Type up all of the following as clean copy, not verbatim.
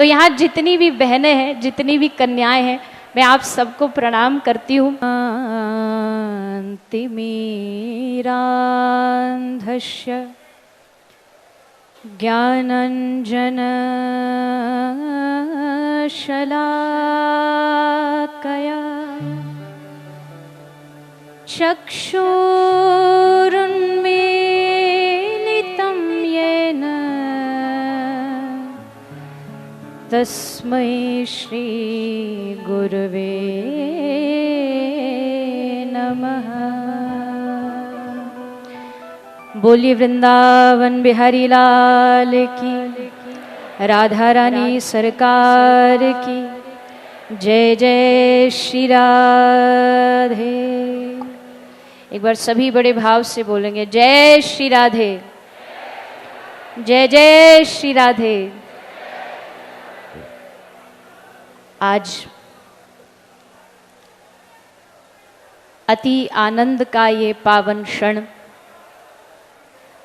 तो यहाँ जितनी भी बहनें हैं, जितनी भी कन्याएं हैं, मैं आप सबको प्रणाम करती हूँ। तिमिरान्धस्य ज्ञानञ्जन शलाकया चक्षुरुन्मीलितं येन तस्मै श्री गुरवे नमः। बोलिए वृंदावन बिहारी लाल की, राधा रानी सरकार की जय जय श्री राधे। एक बार सभी बड़े भाव से बोलेंगे जय श्री राधे, जय जय श्री राधे। आज अति आनंद का ये पावन क्षण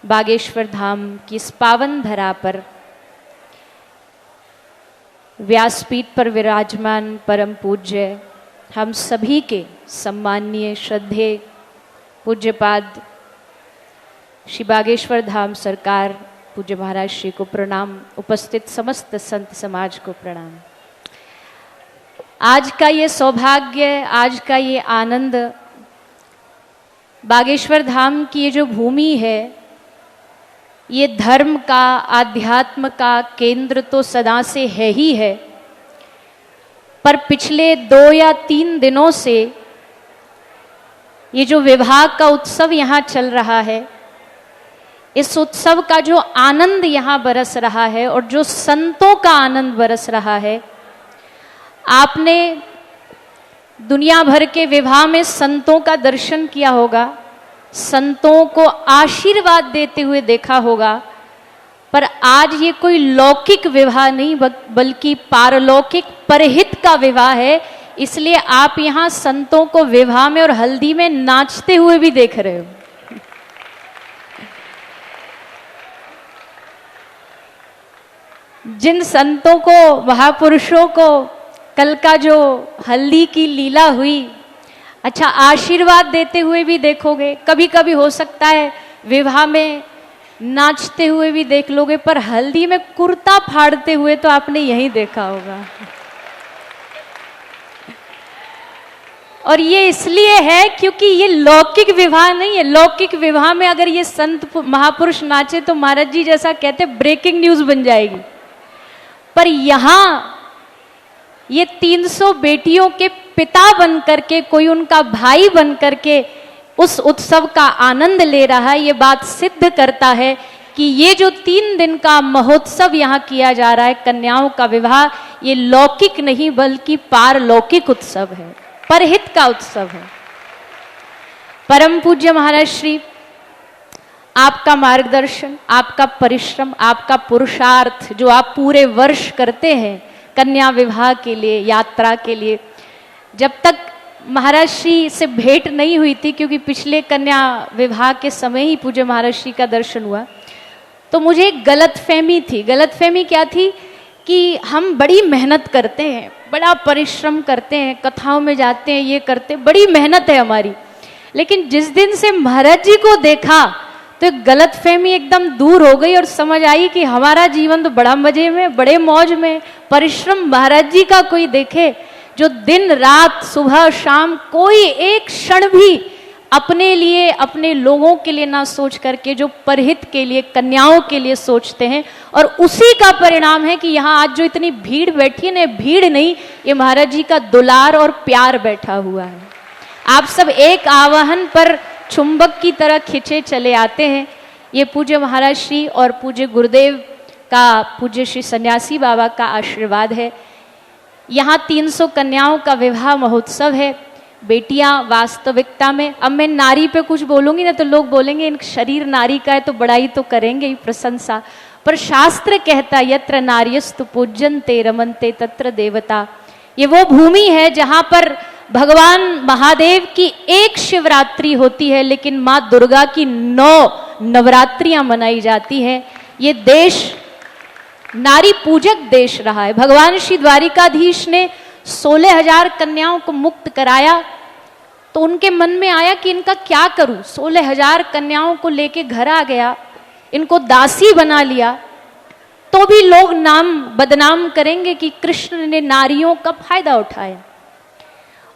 बागेश्वर धाम की इस पावन धरा पर व्यासपीठ पर विराजमान परम पूज्य हम सभी के सम्माननीय श्रद्धेय पूज्यपाद श्री बागेश्वर धाम सरकार पूज्य महाराज श्री को प्रणाम, उपस्थित समस्त संत समाज को प्रणाम। आज का ये सौभाग्य, आज का ये आनंद, बागेश्वर धाम की ये जो भूमि है, ये धर्म का, आध्यात्म का केंद्र तो सदा से है ही है, पर पिछले 2 या 3 दिनों से ये जो विवाह का उत्सव यहाँ चल रहा है, इस उत्सव का जो आनंद यहाँ बरस रहा है और जो संतों का आनंद बरस रहा है। आपने दुनिया भर के विवाह में संतों का दर्शन किया होगा, संतों को आशीर्वाद देते हुए देखा होगा, पर आज ये कोई लौकिक विवाह नहीं बल्कि पारलौकिक परहित का विवाह है। इसलिए आप यहाँ संतों को विवाह में और हल्दी में नाचते हुए भी देख रहे हो। जिन संतों को, महापुरुषों को कल का जो हल्दी की लीला हुई, अच्छा आशीर्वाद देते हुए भी देखोगे, कभी कभी हो सकता है विवाह में नाचते हुए भी देख लोगे, पर हल्दी में कुर्ता फाड़ते हुए तो आपने यही देखा होगा। और ये इसलिए है क्योंकि ये लौकिक विवाह नहीं है। लौकिक विवाह में अगर ये संत महापुरुष नाचे तो महाराज जी जैसा कहते ब्रेकिंग न्यूज बन जाएगी, पर यहाँ ये 300 बेटियों के पिता बन करके, कोई उनका भाई बन करके उस उत्सव का आनंद ले रहा है। ये बात सिद्ध करता है कि ये जो 3 दिन का महोत्सव यहाँ किया जा रहा है, कन्याओं का विवाह, ये लौकिक नहीं बल्कि पारलौकिक उत्सव है, परहित का उत्सव है। परम पूज्य महाराज श्री, आपका मार्गदर्शन, आपका परिश्रम, आपका पुरुषार्थ जो आप पूरे वर्ष करते हैं कन्या विवाह के लिए, यात्रा के लिए, जब तक महाराज श्री से भेंट नहीं हुई थी, क्योंकि पिछले कन्या विवाह के समय ही पूज्य महाराज श्री का दर्शन हुआ, तो मुझे एक गलतफहमी थी। गलतफहमी क्या थी कि हम बड़ी मेहनत करते हैं, बड़ा परिश्रम करते हैं, कथाओं में जाते हैं, ये करते, बड़ी मेहनत है हमारी, लेकिन जिस दिन से महाराज जी को देखा तो एक गलतफहमी एकदम दूर हो गई और समझ आई कि हमारा जीवन तो बड़ा मजे में, बड़े मौज में, परिश्रम महाराज जी का कोई देखे जो दिन रात सुबह शाम कोई एक क्षण भी अपने लिए, अपने लोगों के लिए ना सोच करके जो परहित के लिए, कन्याओं के लिए सोचते हैं। और उसी का परिणाम है कि यहाँ आज जो इतनी भीड़ बैठी है ना, भीड़ नहीं, ये महाराज जी का दुलार और प्यार बैठा हुआ है। आप सब एक आवाहन पर चुंबक की तरह खिंचे चले आते हैं। ये पूज्य महाराज श्री और पूज्य गुरुदेव का, पूज्य श्री सन्यासी बाबा का आशीर्वाद है। यहाँ 300 कन्याओं का विवाह महोत्सव है। बेटियां वास्तविकता में, अब मैं नारी पे कुछ बोलूंगी ना तो लोग बोलेंगे इन शरीर नारी का है, तो बड़ाई तो करेंगे ही, प्रशंसा, पर शास्त्र कहता यत्र नार्यस्तु पूज्यन्ते रमन्ते तत्र देवता। ये वो भूमि है जहां पर भगवान महादेव की एक शिवरात्रि होती है, लेकिन माँ दुर्गा की 9 नवरात्रियां मनाई जाती हैं। ये देश नारी पूजक देश रहा है। भगवान श्री द्वारिकाधीश ने 16,000 कन्याओं को मुक्त कराया तो उनके मन में आया कि इनका क्या करूं। 16,000 कन्याओं को लेके घर आ गया, इनको दासी बना लिया तो भी लोग नाम बदनाम करेंगे कि कृष्ण ने नारियों का फायदा उठाया।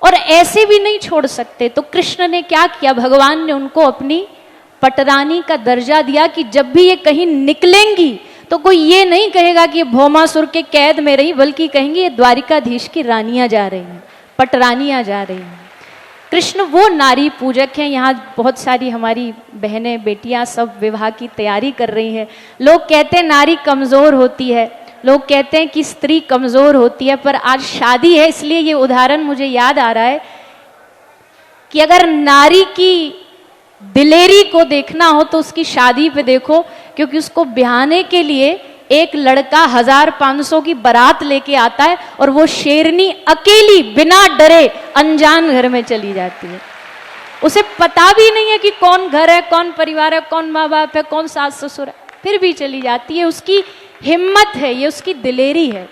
और ऐसे भी नहीं छोड़ सकते, तो कृष्ण ने क्या किया, भगवान ने उनको अपनी पटरानी का दर्जा दिया कि जब भी ये कहीं निकलेंगी तो कोई ये नहीं कहेगा कि ये भौमासुर के कैद में रही, बल्कि कहेंगे ये द्वारिकाधीश की रानियां जा रही हैं, पटरानियां जा रही हैं। कृष्ण वो नारी पूजक हैं। यहाँ बहुत सारी हमारी बहनें बेटियां सब विवाह की तैयारी कर रही हैं। लोग कहते हैं नारी कमज़ोर होती है, लोग कहते हैं कि स्त्री कमज़ोर होती है, पर आज शादी है इसलिए ये उदाहरण मुझे याद आ रहा है कि अगर नारी की दिलेरी को देखना हो तो उसकी शादी पे देखो, क्योंकि उसको ब्याहने के लिए एक लड़का 1,500 की बारात लेके आता है और वो शेरनी अकेली बिना डरे अनजान घर में चली जाती है। उसे पता भी नहीं है कि कौन घर है, कौन परिवार है, कौन माँ बाप है, कौन सास ससुर है, फिर भी चली जाती है। उसकी हिम्मत है, ये उसकी दिलेरी है।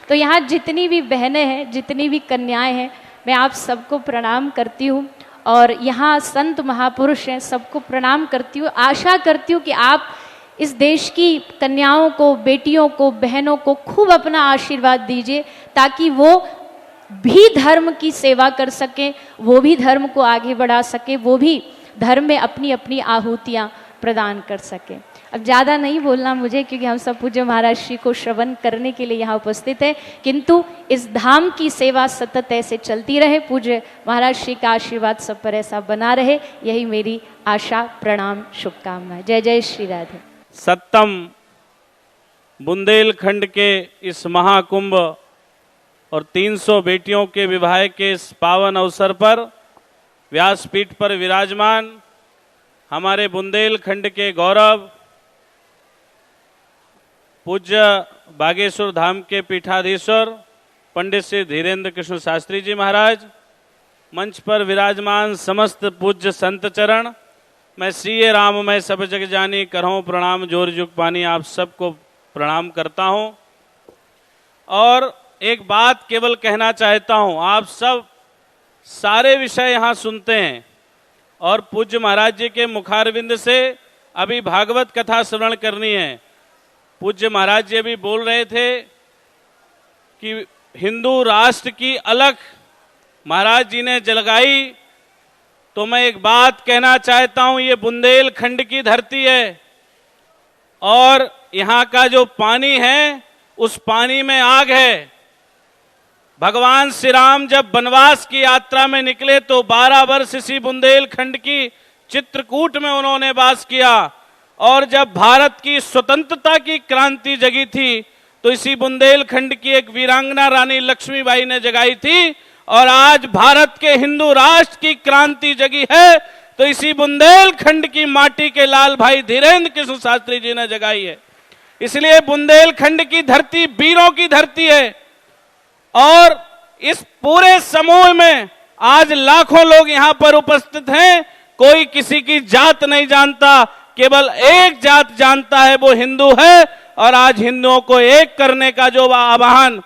तो यहाँ जितनी भी बहनें हैं, जितनी भी कन्याएं हैं, मैं आप सबको प्रणाम करती हूँ और यहाँ संत महापुरुष हैं, सबको प्रणाम करती हूँ। आशा करती हूँ कि आप इस देश की कन्याओं को, बेटियों को, बहनों को खूब अपना आशीर्वाद दीजिए ताकि वो भी धर्म की सेवा कर सकें, वो भी धर्म को आगे बढ़ा सके, वो भी धर्म में अपनी अपनी आहुतियाँ प्रदान कर सकें। अब ज़्यादा नहीं बोलना मुझे, क्योंकि हम सब पूज्य महाराज श्री को श्रवण करने के लिए यहाँ उपस्थित है, किंतु इस धाम की सेवा सतत ऐसे चलती रहे। पूज्य महाराज श्री का आशीर्वाद सब पर ऐसा बना रहे, यही मेरी आशा, प्रणाम, शुभकामनाएं। जय जय श्री राधे। सत्तम बुंदेलखंड के इस महाकुंभ और 300 बेटियों के विवाह के इस पावन अवसर पर व्यासपीठ पर विराजमान हमारे बुंदेलखंड के गौरव पूज्य बागेश्वर धाम के पीठाधीश्वर पंडित श्री धीरेन्द्र कृष्ण शास्त्री जी महाराज, मंच पर विराजमान समस्त पूज्य संत चरण, मैं श्री राम मैं सब जग जानी करहूँ प्रणाम जोर जुग पानी, आप सबको प्रणाम करता हूँ। और एक बात केवल कहना चाहता हूँ, आप सब सारे विषय यहाँ सुनते हैं और पूज्य महाराज जी के मुखारविंद से अभी भागवत कथा श्रवण करनी है। पूज्य महाराज जी अभी बोल रहे थे कि हिंदू राष्ट्र की अलख महाराज जी ने जगाई, तो मैं एक बात कहना चाहता हूं, ये बुंदेलखंड की धरती है और यहाँ का जो पानी है उस पानी में आग है। भगवान श्री राम जब वनवास की यात्रा में निकले तो 12 वर्ष इसी बुंदेलखंड की चित्रकूट में उन्होंने वास किया, और जब भारत की स्वतंत्रता की क्रांति जगी थी तो इसी बुंदेलखंड की एक वीरांगना रानी लक्ष्मीबाई ने जगाई थी, और आज भारत के हिंदू राष्ट्र की क्रांति जगी है तो इसी बुंदेलखंड की माटी के लाल भाई धीरेन्द्र कृष्ण शास्त्री जी ने जगाई है। इसलिए बुंदेलखंड की धरती वीरों की धरती है और इस पूरे समूह में आज लाखों लोग यहाँ पर उपस्थित हैं। कोई किसी की जात नहीं जानता, केवल एक जात जानता है, वो हिंदू है। और आज हिंदुओं को एक करने का जो आह्वान,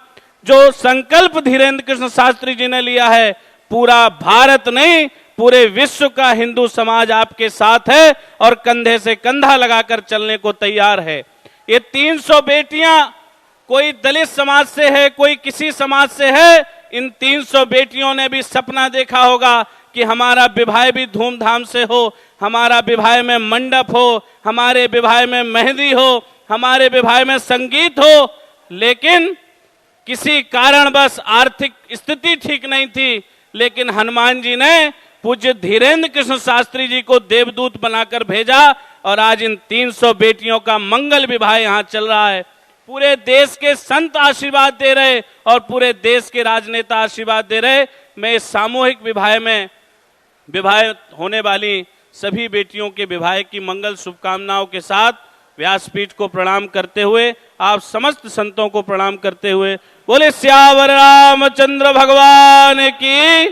जो संकल्प धीरेन्द्र कृष्ण शास्त्री जी ने लिया है, पूरा भारत नहीं पूरे विश्व का हिंदू समाज आपके साथ है और कंधे से कंधा लगाकर चलने को तैयार है। ये 300 बेटियां कोई दलित समाज से है, कोई किसी समाज से है, इन 300 बेटियों ने भी सपना देखा होगा कि हमारा विवाह भी धूमधाम से हो, हमारा विवाह में मंडप हो, हमारे विवाह में मेहंदी हो, हमारे विवाह में संगीत हो। लेकिन किसी कारणवश आर्थिक स्थिति ठीक नहीं थी, लेकिन हनुमान जी ने पूज्य धीरेन्द्र कृष्ण शास्त्री जी को देवदूत बनाकर भेजा और आज इन 300 बेटियों का मंगल विवाह यहाँ चल रहा है। पूरे देश के संत आशीर्वाद दे रहे और पूरे देश के राजनेता आशीर्वाद दे रहे। मैं इस सामूहिक विवाह में विवाह होने वाली सभी बेटियों के विवाह की मंगल शुभकामनाओं के साथ व्यासपीठ को प्रणाम करते हुए, आप समस्त संतों को प्रणाम करते हुए, बोले सियावर रामचंद्र भगवान की